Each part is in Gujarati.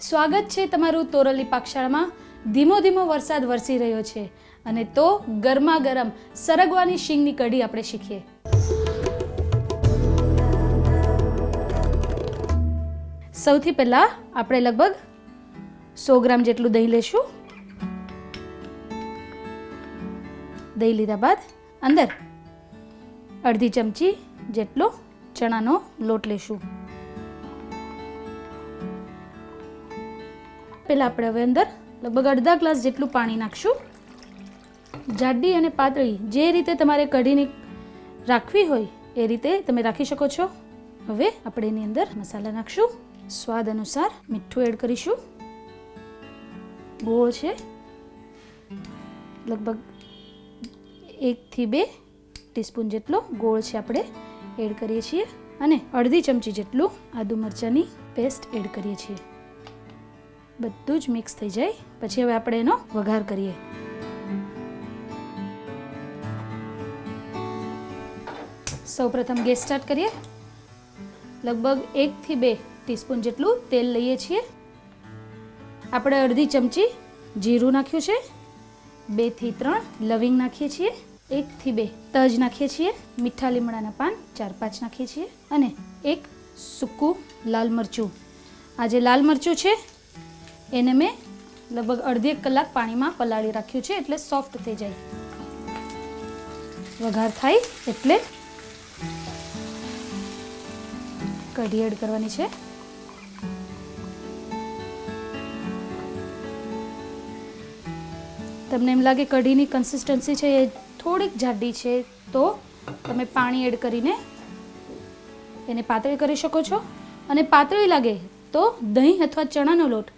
સ્વાગત છે તમારું તોરલી પાકશાળામાં। ધીમો ધીમો વરસાદ વરસી રહ્યો છે અને તો ગરમા ગરમ સરગવાની શીંગની કઢી આપણે શીખીએ। સૌથી પહેલા આપણે લગભગ 100 ગ્રામ જેટલું દહીં લેશું। દહીં લીધા બાદ અંદર અડધી ચમચી જેટલો ચણાનો લોટ લેશું। પહેલા આપણે હવે અંદર લગભગ અડધા ગ્લાસ જેટલું પાણી નાખશું। જાડી અને પાતળી જે રીતે તમારે કઢીની રાખવી હોય એ રીતે તમે રાખી શકો છો। હવે આપણે એની અંદર મસાલા નાખશું। સ્વાદ અનુસાર મીઠું એડ કરીશું। ગોળ છે લગભગ 1 થી 2 ટીસ્પૂન જેટલો ગોળ છે આપણે એડ કરીએ છીએ અને અડધી ચમચી જેટલું આદુ મરચાંની પેસ્ટ એડ કરીએ છીએ। બધું જ મિક્સ થઈ જાય પછી હવે આપણે એનો વઘાર કરીએ। સૌપ્રથમ ગેસ સ્ટાર્ટ કરીએ। લગભગ 1 થી 2 ટીસ્પૂન જેટલું તેલ લઈએ છીએ। આપણે અડધી ચમચી જીરું નાખ્યું છે, 2 થી 3 લવિંગ નાખીએ છીએ, 1 થી 2 તજ નાખીએ છીએ, મીઠા લીમડાના પાન 4-5 નાખીએ છીએ અને એક સૂકું લાલ મરચું। આ જે લાલ મરચું છે એને મેં લગભગ અડધી 1 કલાક પાણીમાં પલાળી રાખ્યું છે એટલે સોફ્ટ થઈ જાય। વઘાર થાય એટલે કઢી એડ કરવાની છે। તમને એમ લાગે કઢીની કન્સિસ્ટન્સી છે એ થોડીક જાડી છે તો તમે પાણી એડ કરીને એને પાતળી કરી શકો છો અને પાતળી લાગે તો દહીં અથવા ચણાનો લોટ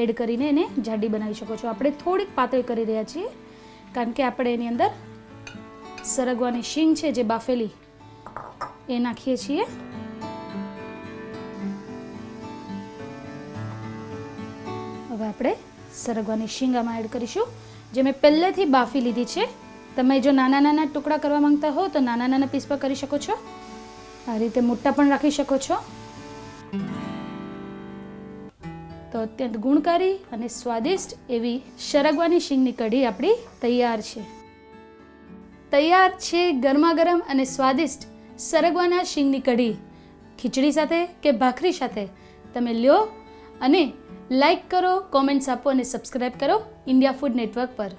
એડ કરીને એને જાડી બનાવી શકો છો। આપણે થોડીક પાતળી કરી રહ્યા છીએ કારણ કે આપણે એની અંદર સરગવાની શીંગ છે જે બાફેલી એ નાખીએ છીએ। હવે આપણે સરગવાની શીંગ આમાં એડ કરીશું જે મેં પહેલેથી બાફી લીધી છે। તમે જો નાના નાના ટુકડા કરવા માંગતા હો તો નાના નાના પીસ પર કરી શકો છો, આ રીતે મોટા પણ રાખી શકો છો। તો અત્યંત ગુણકારી અને સ્વાદિષ્ટ એવી સરગવાની શીંગની કઢી આપણી તૈયાર છે। તૈયાર છે ગરમા ગરમ અને સ્વાદિષ્ટ સરગવાના શીંગની કઢી। ખીચડી સાથે કે ભાખરી સાથે તમે લ્યો અને લાઈક કરો, કોમેન્ટ્સ આપો અને સબસ્ક્રાઈબ કરો ઇન્ડિયા ફૂડ નેટવર્ક પર।